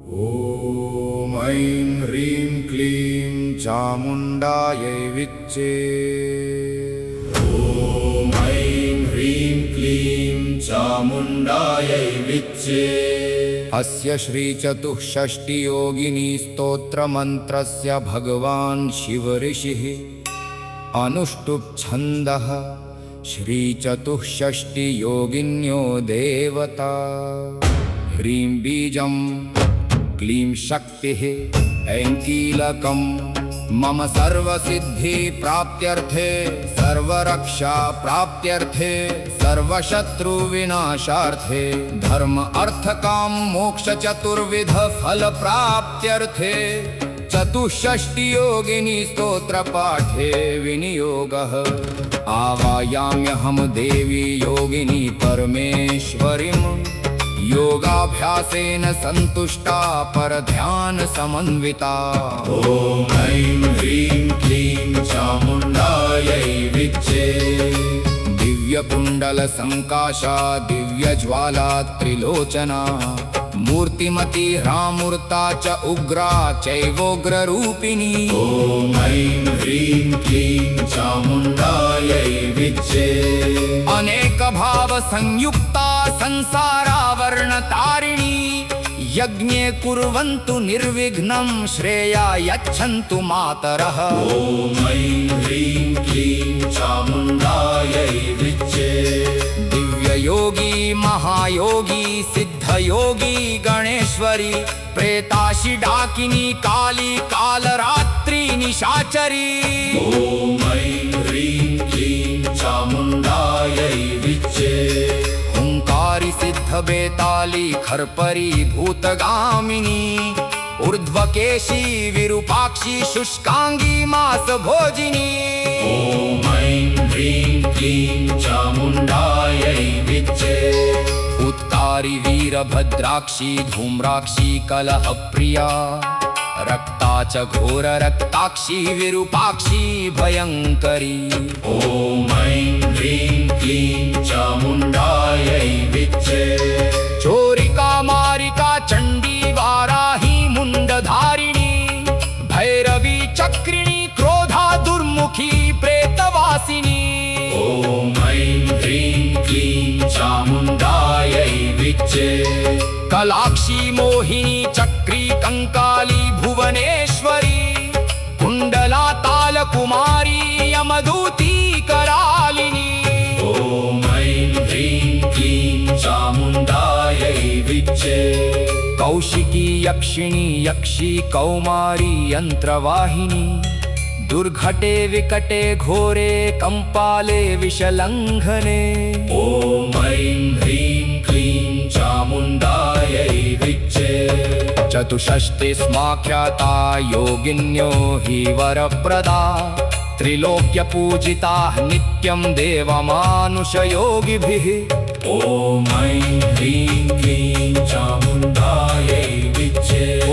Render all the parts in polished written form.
ॐ ऐं ह्रीं क्लीं चामुण्डायै विच्चे। ॐ ऐं ह्रीं क्लीं चामुण्डायै विच्चे। अस्य श्रीचतुष्षष्टियोगिनी स्तोत्रमन्त्रस्य भगवान् शिवऋषिः अनुष्टुप् छन्दः श्रीचतुष्षष्टियोगिन्यो देवता। ह्रीं बीजं क्लीं शक्तिः ऐं कीलकं मम सर्वसिद्धि प्राप्त्यर्थे सर्वरक्षा प्राप्त्यर्थे सर्वशत्रुविनाशार्थे धर्म अर्थ काम मोक्ष चतुर्विध फल प्राप्त्यर्थे चतुष्षष्टियोगिनी स्तोत्र पाठे विनियोगः। आवायाम्यहं देवी योगिनी परमेश्वरीं योगाभ्यासेन संतुष्टा परध्यान समन्विता। ॐ ऐं ह्रीं क्लीं चामुण्डायै विच्चे। दिव्यकुण्डल संकाशा दिव्यज्वाला त्रिलोचना मूर्तिमती ह्रामूर्ता च उग्रा चैवोग्ररूपिणी। ॐ ऐं ह्रीं क्लीं चामुण्डायै विच्चे। अनेक भाव संयुक्ता संसारावरणतारिणी यज्ञे कुर्वन्तु निर्विघ्नं श्रेया यच्छन्तु मातरः। ॐ ऐं ह्रीं क्लीं चामुण्डायै विच्चे। दिव्ययोगी महायोगी सिद्धयोगी गणेश्वरी प्रेताशि डाकिनी काली कालरात्रि निशाचरी। ॐ ऐं ह्रीं क्लीं चामुण्डायै विच्चे। हुंकारी सिद्ध बेताली खर्परी भूतगामिनी ऊर्ध्वकेशी विरूपाक्षी शुष्कांगी मास भोजिनी। ॐ ऐं ह्रीं क्लीं चामुण्डायै विच्चे। उत्कारी वीरभद्राक्षी धूम्राक्षी कलहप्रिया रक्ता च घोर रक्ताक्षी विरूपाक्षी भयंकरी। ॐ ऐं ह्रीं क्लीं चामुण्डायै विच्चे। चोरिका मारिका चण्डी वाराही मुण्डधारिणी भैरवी चक्रिणी क्रोधा दुर्मुखी प्रेतवासिनी। ॐ ऐं ह्रीं क्लीं चामुण्डायै विच्चे। कलाक्षी मोहिनी चक्री कंकाली भुवनेश्वरी कुंडला तालकुमारी यमदूती करालिनी। ॐ ऐं ह्रीं क्लीं चामुण्डायै विच्चे। कौशिकी यक्षिणी यक्षी कौमारी यंत्रवाहिनी दुर्घटे विकटे घोरे कंपाले विषलंघने। ॐ ऐं ह्रीं क्लीं चामुण्डायै विच्चे। चतुष्षष्टिस्माख्याता योगिन्यो हि वरप्रदा त्रिलोक्यपूजिता नित्यं देवमानुषयोगिभिः। ॐ ऐं ह्रीं क्लीं चामुण्डायै विच्चे। ॐ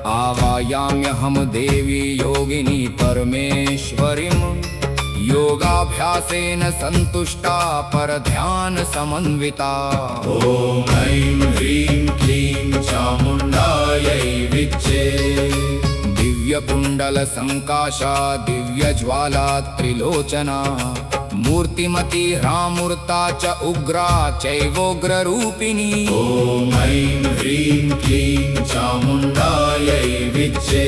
आवायाम्यहं देवी योगिनी परमेश्वरीं योगाभ्यासेन संतुष्टा परध्यान समन्विता। ॐ ऐं ह्रीं क्लीं चामुण्डायै विच्चे। दिव्यकुण्डल संकाशा दिव्यज्वाला त्रिलोचना मूर्तिमती ह्रामूर्ता च उग्रा चैवोग्ररूपिणी। ॐ ऐं ह्रीं क्लीं चामुण्डायै विच्चे।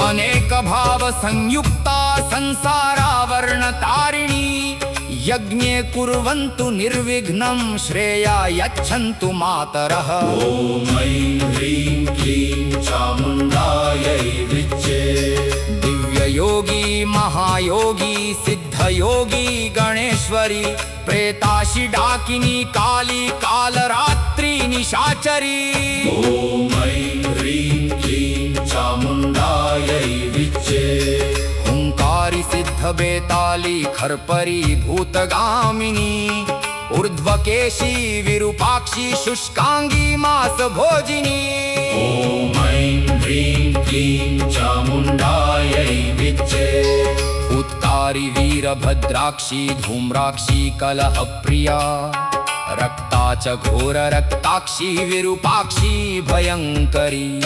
अनेक भाव संयुक्ता संसारावरणतारिणी यज्ञे कुर्वन्तु निर्विघ्नं श्रेया यच्छन्तु मातरः। ॐ ऐं ह्रीं क्लीं चामुण्डायै विच्चे। दिव्ययोगी महायोगी सिद्धयोगी गणेश्वरी प्रेताशि डाकिनी काली कालरात्रि निशाचरी। ॐ ऐं ह्रीं क्लीं चामुण्डायै विच्चे। हुंकारी सिद्ध सिद्ध बेताली खरपरी भूतगामिनी ऊर्ध्वकेशी विरूपाक्षी शुष्कांगी मास भोजिनी ॐ ऐं ह्रीं क्लीं चामुण्डायै विच्चे उत्कारी वीरभद्राक्षी धूम्राक्षी कलहप्रिया रक्ता च घोर रक्ताक्षी विरूपाक्षी भयंकरी ॐ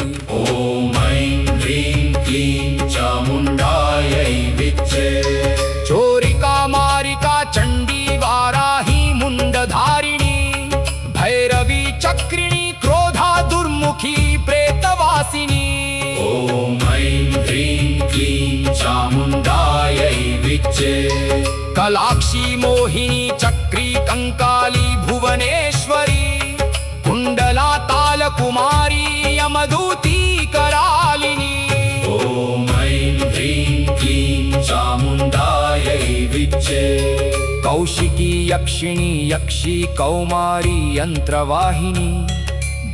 ऐं ह्रीं क्लीं चामुण्डायै विच्चे चोरिका मारिका चंडी वाराही मुंडधारिणी भैरवी चक्रिणी क्रोधा दुर्मुखी प्रेतवासिनी ॐ ऐं ह्रीं क्लीं चामुण्डायै विच्चे कलाक्षी मोहिनी चक्री कंकाली भुवनेश्वरी कुंडला ताल कुमारी यमदूती करालिनी ॐ ऐं ह्रीं क्लीं चामुण्डायै विच्चे कौशिकी यक्षिणी यक्षी कौमारी यंत्रवाहिनी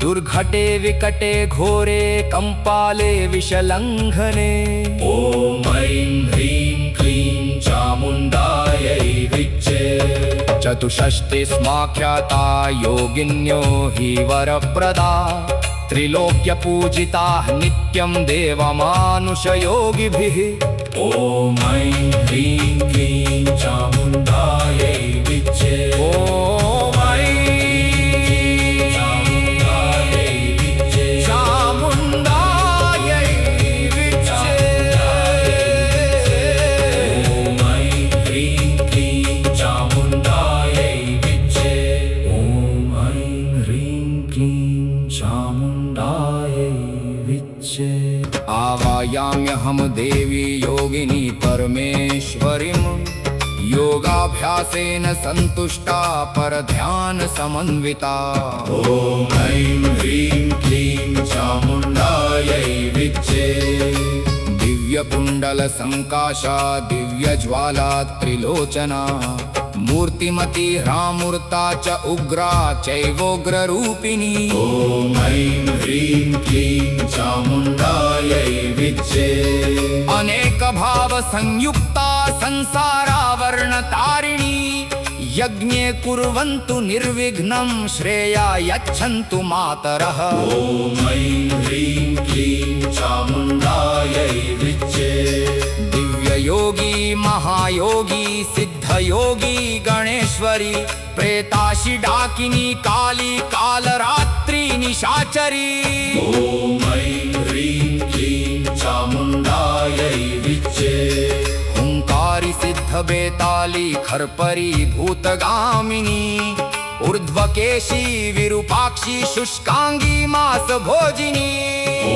दुर्घटे विकटे घोरे कंपाले विषलंघने ॐ ऐं ह्रीं क्लीं चामुण्डायै विच्चे चतुष्षष्टि स्माख्याता योगिन्यो हि वरप्रदा त्रिलोक्य पूजिता नित्यं देवमानुषयोगिभिः ॐ ऐं ह्रीं क्लीं चामुण्डायै विच्चे ॐ चामुण्डायै विच्चे चामुण्डायै विच्चे ॐ ऐं ह्रीं क्लीं चामुण्डायै विच्चे ॐ ऐं ह्रीं क्लीं चामुण्डायै विच्चे आवायाम्यहं देवी योगिनी परमेश्वरीं योगाभ्यासेन सन्तुष्टा परध्यान समन्विता ॐ ऐं ह्रीं क्लीं चामुण्डायै विच्चे दिव्यकुण्डल संकाशा दिव्यज्वाला त्रिलोचना मूर्तिमती ह्रामूर्ता च उग्रा चैवोग्ररूपिणी ॐ ऐं ह्रीं क्लीं चामुण्डायै विच्चे अनेक भाव संयुक्ता संसारावरणतारिणी यज्ञे कुर्वन्तु निर्विघ्नं श्रेया यच्छन्तु मातरः ॐ ऐं ह्रीं क्लीं चामुण्डायै विच्चे दिव्ययोगी महायोगी सिद्धयोगी गणेश्वरी प्रेताशी डाकिनी काली कालरात्रि निशाचरी ॐ ऐं ह्रीं क्लीं चामुण्डायै विच्चे हुंकारी सिद्ध बेताली खरपरी भूतगामिनी ऊर्ध्वकेशी विरूपाक्षी शुष्कांगी मास भोजिनी ॐ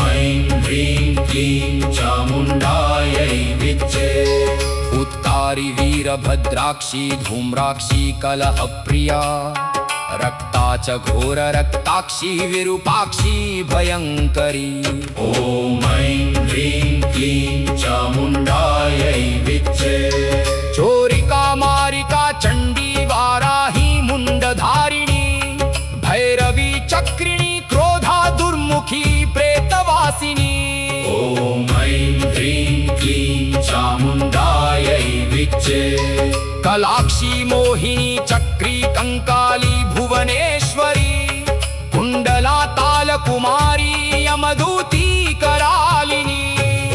ऐं ह्रीं क्लीं चामुण्डायै विच्चे उत्कारी वीरभद्राक्षी धूम्राक्षी कलहप्रिया रक्ता च घोर रक्ताक्षी विरूपाक्षी भयंकरी ॐ ऐं ह्रीं क्लीं चामुण्डायै विच्चे चोरिका मारिका चंडी वाराही मुंडधारिणी भैरवी चक्रिणी क्रोधा दुर्मुखी प्रेतवासिनी ॐ ऐं ह्रीं क्लीं चामुण्डायै विच्चे कलाक्षी मोहिनी चक्री कंकाली भुवनेश्वरी कुंडला ताल कुमारी यमदूती करालिनी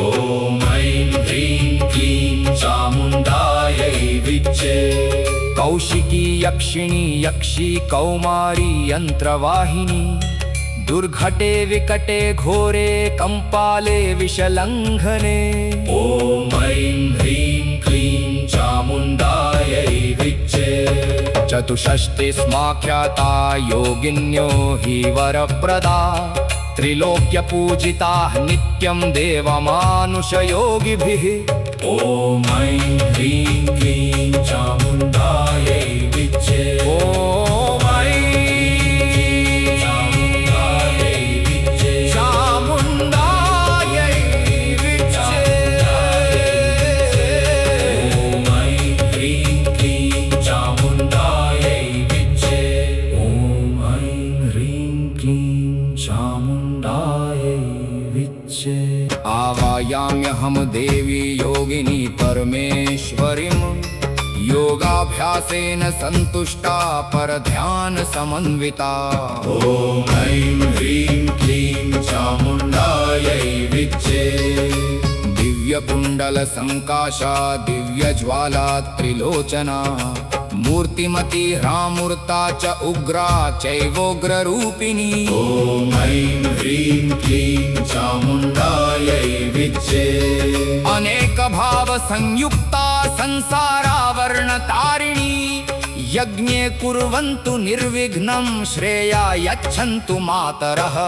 ॐ ऐं ह्रीं क्लीं चामुण्डायै विच्चे कौशिकी यक्षिणी यक्षी कौमारी यंत्रवाहिनी दुर्घटे विकटे घोरे कंपाले विषलंघने ॐ ऐं ह्रीं क्लीं चामुण्डायै विच्चे चतुष्षष्टि स्माख्याता योगिन्यो हि वरप्रदा त्रिलोक्य पूजिता नित्यं देवमानुषयोगिभिः ॐ ऐं ह्रीं क्लीं चामुण्डायै विच्चे ॐ चामुण्डायै विच्चे चामुण्डायै विच्चे ॐ ऐं ह्रीं क्लीं चामुण्डायै विच्चे ॐ ऐं ह्रीं क्लीं चामुण्डायै विच्चे आवायाम्यहं देवी योगिनी पर परमेश्वरीं योगाभ्यासेन सन्तुष्टा परध्यान समन्विता। ॐ ऐं ह्रीं क्लीं चामुण्डायै विच्चे। दिव्यकुण्डल संकाशा दिव्यज्वाला त्रिलोचना मूर्तिमती ह्रामूर्ता च उग्रा चैवोग्ररूपिणी। ॐ ऐं ह्रीं क्लीं चामुण्डायै विच्चे। अनेक भाव संयुक्ता संसारावरणतारिणी यज्ञे कुर्वन्तु निर्विघ्नं श्रेया यच्छन्तु मातरः। ॐ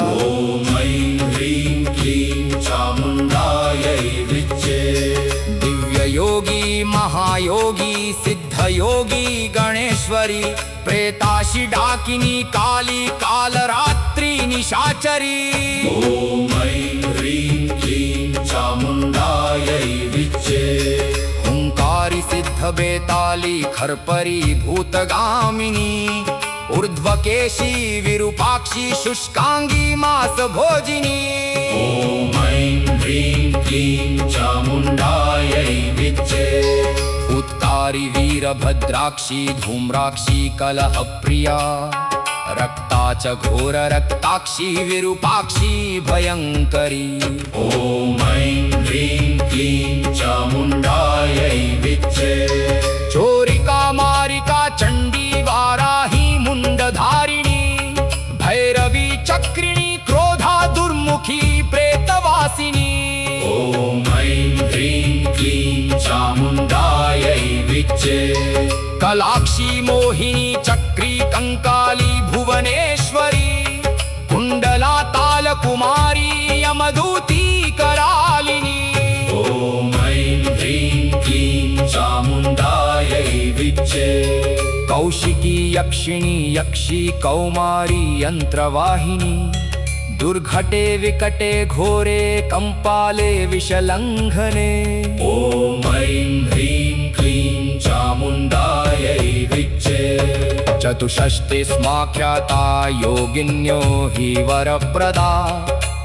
ऐं ह्रीं क्लीं चामुण्डायै विच्चे। दिव्ययोगी महायोगी सिद्धयोगी गणेश्वरी प्रेताशि डाकिनी काली कालरात्रि निशाचरी। ॐ ऐं ह्रीं क्लीं चामुण्डायै विच्चे। हुंकारी सिद्ध बेताली खर्परी भूतगामिनी ऊर्ध्वकेशी विरूपाक्षी शुष्कांगी मास भोजिनी। ॐ ऐं ह्रीं क्लीं चामुण्डायै विच्चे। उत्कारी वीरभद्राक्षी धूम्राक्षी कलहप्रिया रक्ता च घोर रक्ताक्षी विरूपाक्षी भयंकरी। ॐ ऐं ह्रीं क्लीं चामुण्डायै विच्चे। चोरिका मारिका चंडी वाराही मुंडधारिणी भैरवी चक्रिणी क्रोधा दुर्मुखी प्रेतवासिनी। ॐ ऐं ह्रीं क्लीं चामुण्डायै विच्चे। कलाक्षी मोहिनी चक्री कंकाली भुवनेश्वरी कुंडला ताल कुमारी यमदूती करालिनी। ॐ ऐं ह्रीं क्लीं चामुण्डायै विच्चे। कौशिकी यक्षिणी यक्षी कौमारी यंत्रवाहिनी दुर्घटे विकटे घोरे कंपाले विषलंघने। ॐ ऐं ह्रीं क्लीं चामुण्डायै विच्चे। चतुष्षष्टि स्माख्याता योगिन्यो हि वरप्रदा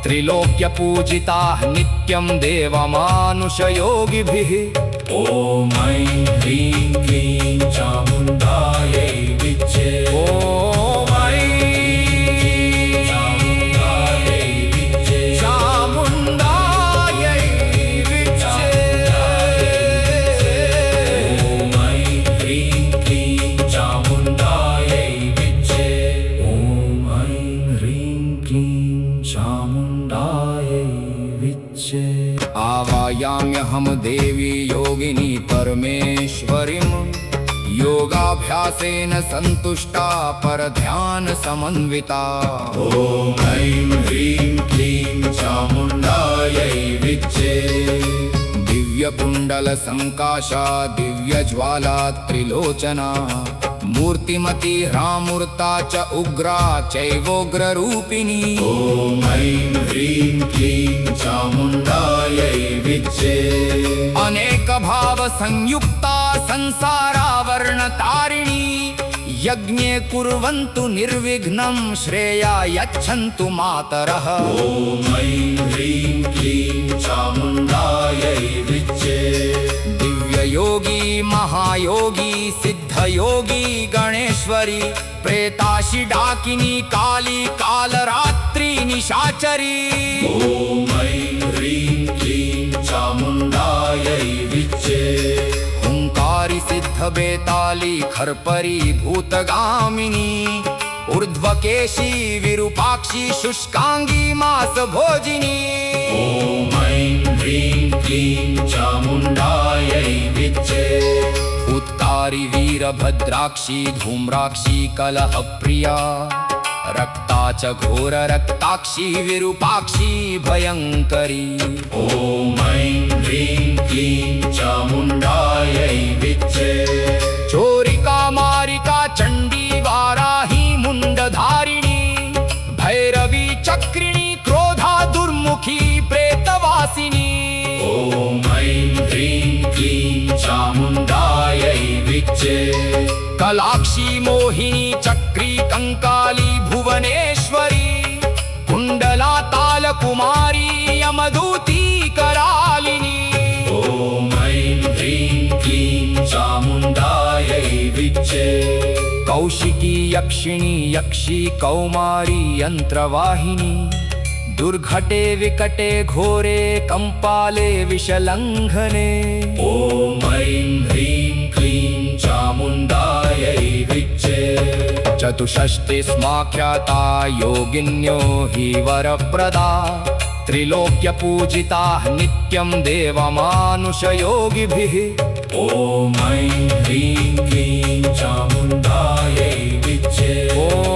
त्रिलोक्यपूजिता नित्यं देवमानुषयोगिभिः। ॐ ऐं ह्रीं क्लीं चामुण्डायै विच्चे। ॐ चामुण्डायै विच्चे। चामुण्डायै विच्चे। ॐ ऐं ह्रीं क्लीं चामुण्डायै विच्चे। ॐ ऐं ह्रीं क्लीं चामुण्डायै विच्चे। आवायाम्यहं देवी योगिनी परमेश्वरीं योगाभ्यासेन सन्तुष्टा परध्यान समन्विता। ॐ ऐं ह्रीं क्लीं चामुण्डायै विच्चे। दिव्यकुण्डल संकाशा दिव्यज्वाला त्रिलोचना मूर्तिमती ह्रामूर्ता च उग्रा चैवोग्ररूपिणी। ॐ ऐं ह्रीं क्लीं चामुण्डायै विच्चे। अनेक भाव संयुक्ता संसारावरणतारिणी यज्ञे कुर्वन्तु निर्विघ्नं श्रेया यच्छन्तु मातरः। ॐ ऐं ह्रीं क्लीं चामुण्डायै विच्चे। दिव्ययोगी महायोगी सिद्धयोगी गणेश्वरी प्रेताशि डाकिनी काली कालरात्रि निशाचरी। ॐ ऐं ह्रीं क्लीं चामुण्डायै विच्चे। हुंकारी सिद्ध बेताली खर्परी भूतगामिनी ऊर्ध्वकेशी विरूपाक्षी शुष्कांगी मास भोजिनी। ॐ ऐं ह्रीं क्लीं चामुण्डायै विच्चे। उत्कारी वीरभद्राक्षी धूम्राक्षी कलहप्रिया रक्ता च घोर रक्ताक्षी विरूपाक्षी भयंकरी। ॐ ऐं ह्रीं क्लीं चामुण्डायै विच्चे। चोरिका मारिका चंडी वाराही मुंडधारिणी भैरवी चक्रिणी क्रोधा दुर्मुखी प्रेतवासिनी। ॐ ऐं ह्रीं क्लीं चामुण्डायै विच्चे। कलाक्षी मोहिनी चक्री कंकाली भुवनेश्वरी कुंडला ताल कुमारी यमदूती करालिनी। ॐ ऐं ह्रीं यक्षिणी यक्षी कौमारी यंत्रवाहिनी दुर्घटे विकटे घोरे कंपाले विषलंघने ॐ ऐं ह्रीं क्लीं चामुण्डायै विच्चे चतुष्षष्टिस्माख्याता योगिन्यो हि वरप्रदा त्रिलोक्यपूजिताः नित्यं देवमानुषयोगिभिः ॐ ऐं ह्रीं क्लीं चामुण्डायै विच्चे ॐ